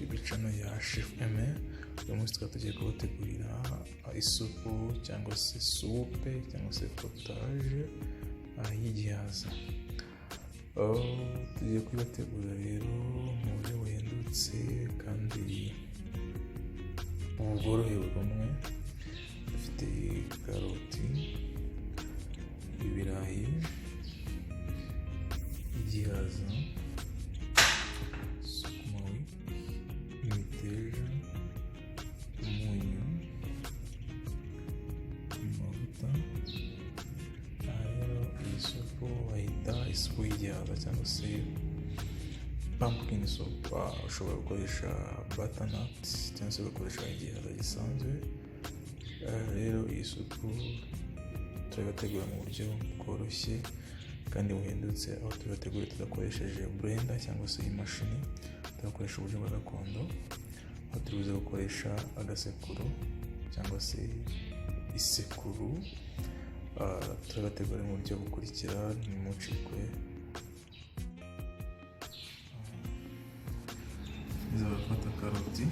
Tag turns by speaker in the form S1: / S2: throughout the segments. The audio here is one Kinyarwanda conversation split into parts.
S1: YouTube channel ya Chef Aime. Uyu munsi tukaba tugiye kubategurira isupu cyangwa se soupe cyangwa se potage yigihaza. Tugiye kubategura rero mu buryo buhendutse kandi bworoheye bumwe. Dufite karoti, ibirayi, yigihaza, imiteja, umunyu, amavuta. Rero iyi supu bayita isupu yigihaza cyangwa se pumpkin soup. Ushobora gukoresha butternut cyangwa se ugakoresha igihaza gisanzwe. Rero iyi supu turabategura mu buryo bworoshye kandi buhendutse, aho tubategura tudakoresheje blender cyangwa se imashini. Turakoresha uburyo bwa gakondo, aho tubuze gukoresha agasekuru cyangwa se isekuru. Turabategura mu buryo bukurikira, ntimucikwe. Nzabafata karoti,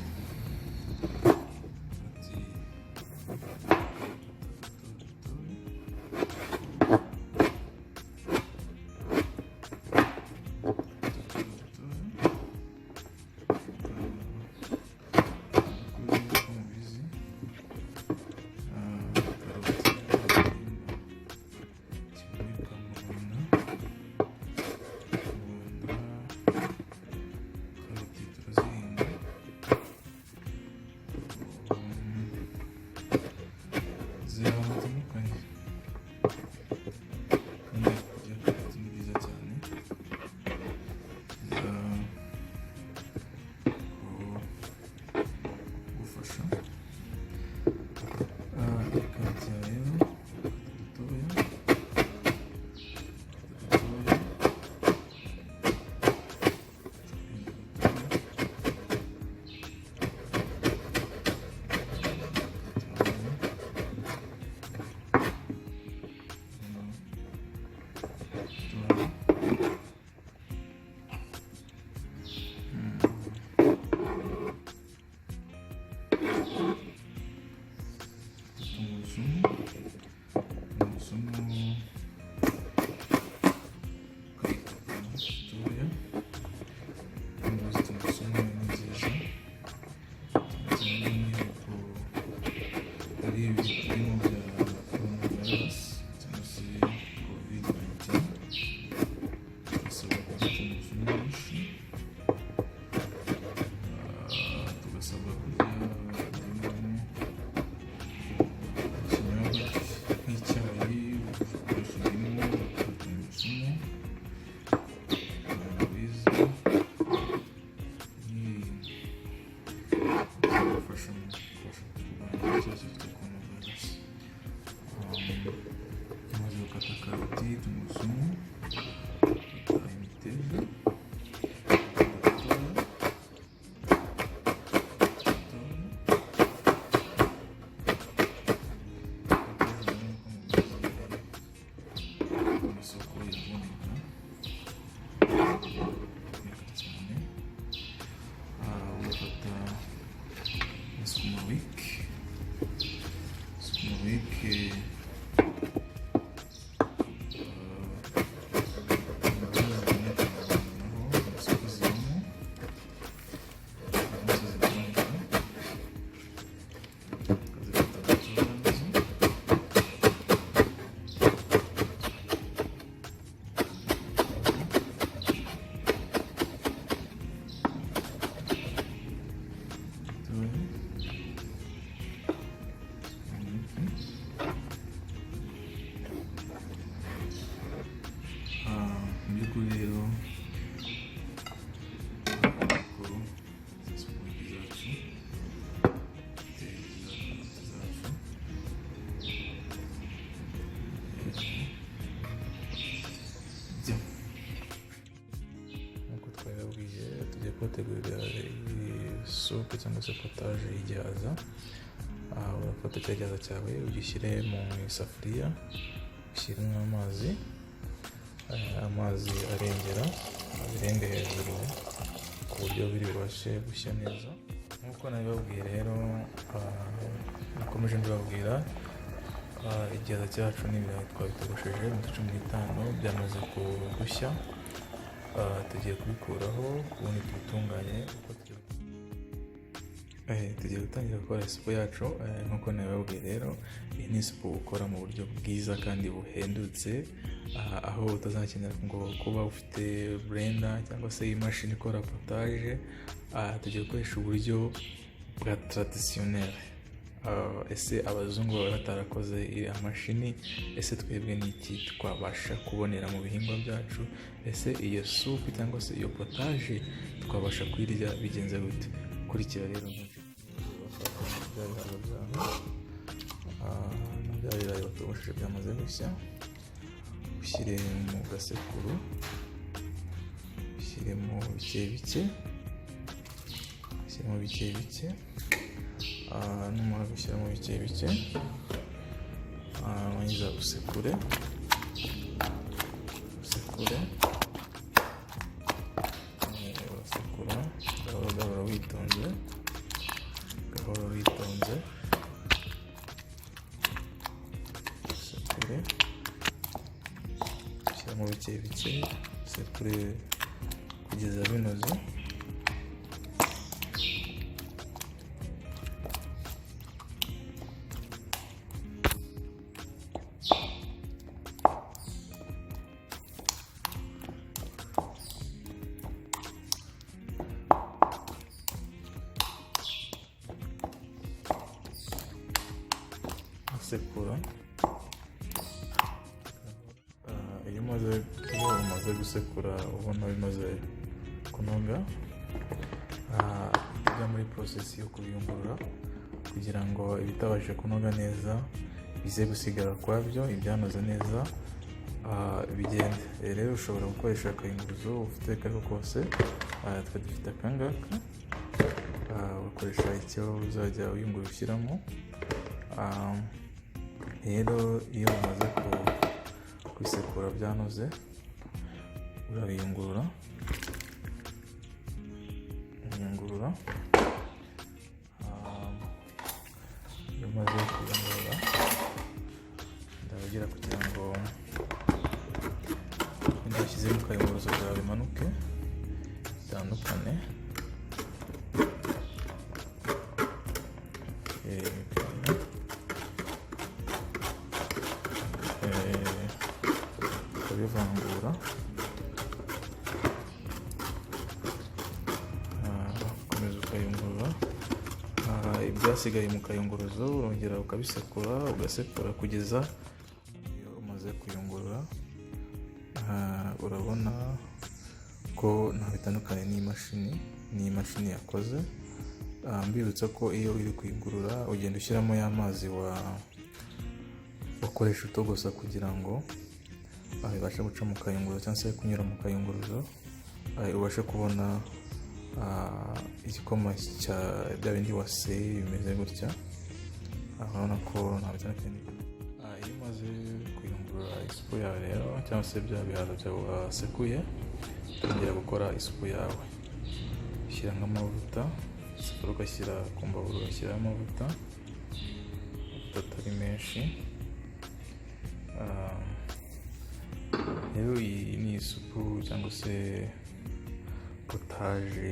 S1: kubategurira soupe cyangwa se potage yigihaza. Urafata cya gihaza cyawe ugishyire mu isafuriya, ushyiremo amazi arengera, abirenge hejuru ku buryo biri bubashe gushya neza. Nk'uko nabibabwiye rero, nakomeje mbibabwira, igihaza cyacu n'ibirayi twabitogosheje iminota 15 byamaze gushya. Tugiye kubikuraho ubundi tubitunganye. Tugiye gutangira gukora isupu yacu. Nk'uko nabibabwiye rero, iyi ni isupu ukora mu buryo bwiza kandi buhendutse, aho utazakenera ngo kuba ufite blender cyangwa se imashini ikora potage. Tugiye gukoresha uburyo bwa traditionnel. Ese abazungu baba batarakoze iriya mashini, ese twebwe n'iki twabasha kubonera mu bihingwa byacu? Ese iyo supu cyangwa se iyo potage twabasha kuyirya bigenze gute? Kurikira rero bya birayi batogosheje byamaze gushya, ushyire mu gasekuru, ushyiremo bike bike, numara gushyiramo bike bike, wangiza usekure urasekura gahoro witonze, usekure, ushyiramo bike bike, usekure kugeza binoze. Sekura. Iyo umaze gusekura ubona bimaze kunoga, tujya muri process yo kubiyungurura kugira ngo ibitabasha kunoga neza bize gusigara kwabyo, ibyanoze neza bigende. Rero ushobora gukoresha akayunguruzo ufite ako kose. Twe dufite akangaka, ugakoresha icyo uzajya uyungurura ushyiramo. Rero iyo umaze kubisekura byanoze, urabiyungurura. Iyo umaze kuyungurura, ndabagira kugira ngo ibyo washyize mu kayunguruzo byawe bimanuke bitandukane. Ukabivangura, ukomeza ukayungurura. Ibyasigaye mu kayunguruzo urongera ukabisekura, ugasekura kugeza iyo umaze kuyungurura. Urabona ko nta bitandukanye n'imashini yakoze. Mbibutsa ko iyo uri kuyungurura ugenda ushyiramo y'amazi wakoresha utogosa kugira ngo ibashe guca mu kayunguruzo cyangwa se kunyura mu kayunguruzo, ubashe kubona igikoma cya bya bindi waseye bimeze gutya. Urabona ko nta bitandukanye. Iyo umaze kuyungurura isupu yawe rero, cyangwa se bya bihaza byawe wasekuye, utangira gukora isupu yawe. Ushyira nk'amavuta, isukari ugashyira ku mbabura, ugashyiraho amavuta atari menshi. Rero iyi ni isupu cyangwa se potage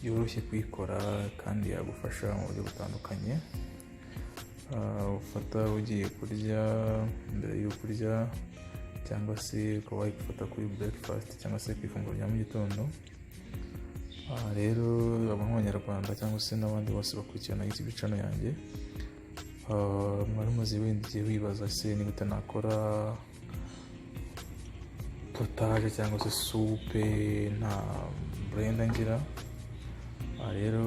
S1: yoroshye kuyikora kandi yagufasha mu buryo butandukanye. Ufata ugiye kurya, mbere y'uko urya, cyangwa se ukaba wayifata kuri breakfast cyangwa se ku ifunguro rya mu gitondo. Rero abanyarwanda cyangwa se n'abandi bose bakurikirana YouTube channel yanjye, mwari muzi wenda igihe wibaza se ni gute nakora potage cyangwa se soupe nta blender ngira. Rero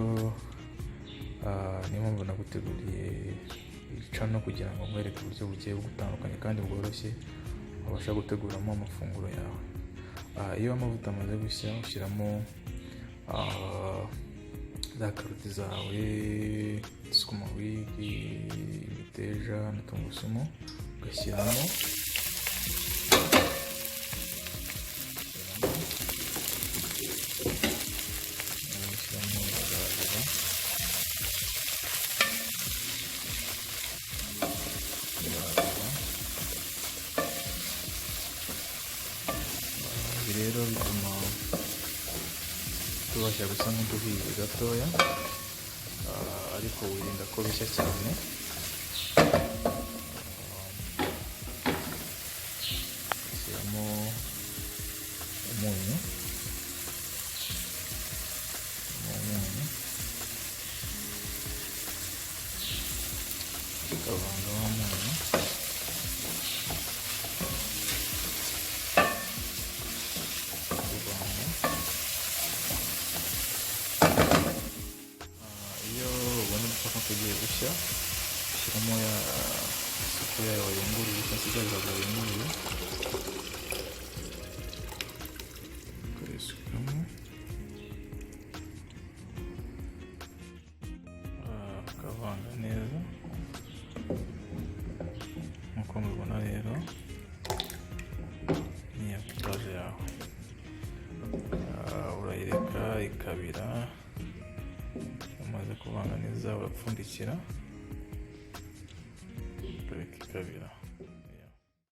S1: niyo mpamvu naguteguriye channel kugira ngo mwereke uburyo bugiye butandukanye kandi bworoshye wabasha guteguramo amafunguro yawe. Iyo amavuta amaze gushya, ushyiramo za karoti zawe, sukuma wiki, imiteja na tungurusumu, ugashyiramo tubasha gusa nk'uduhiye gatoya, ariko wirinda ko bishya cyane. Shyiramo umunyu, ukavanga wa munyu, iyo ubona udupaka tugiye gushya ushyiramo ya supu yayo wayunguriye, ikasigaza wayunguriye, ukayisukamo, ukavanga neza nk'uko mubibona. Rero ni ya potage yawe, urayireka ikabira. Umaze kuvanga neza urapfundikira, ureka ikabira.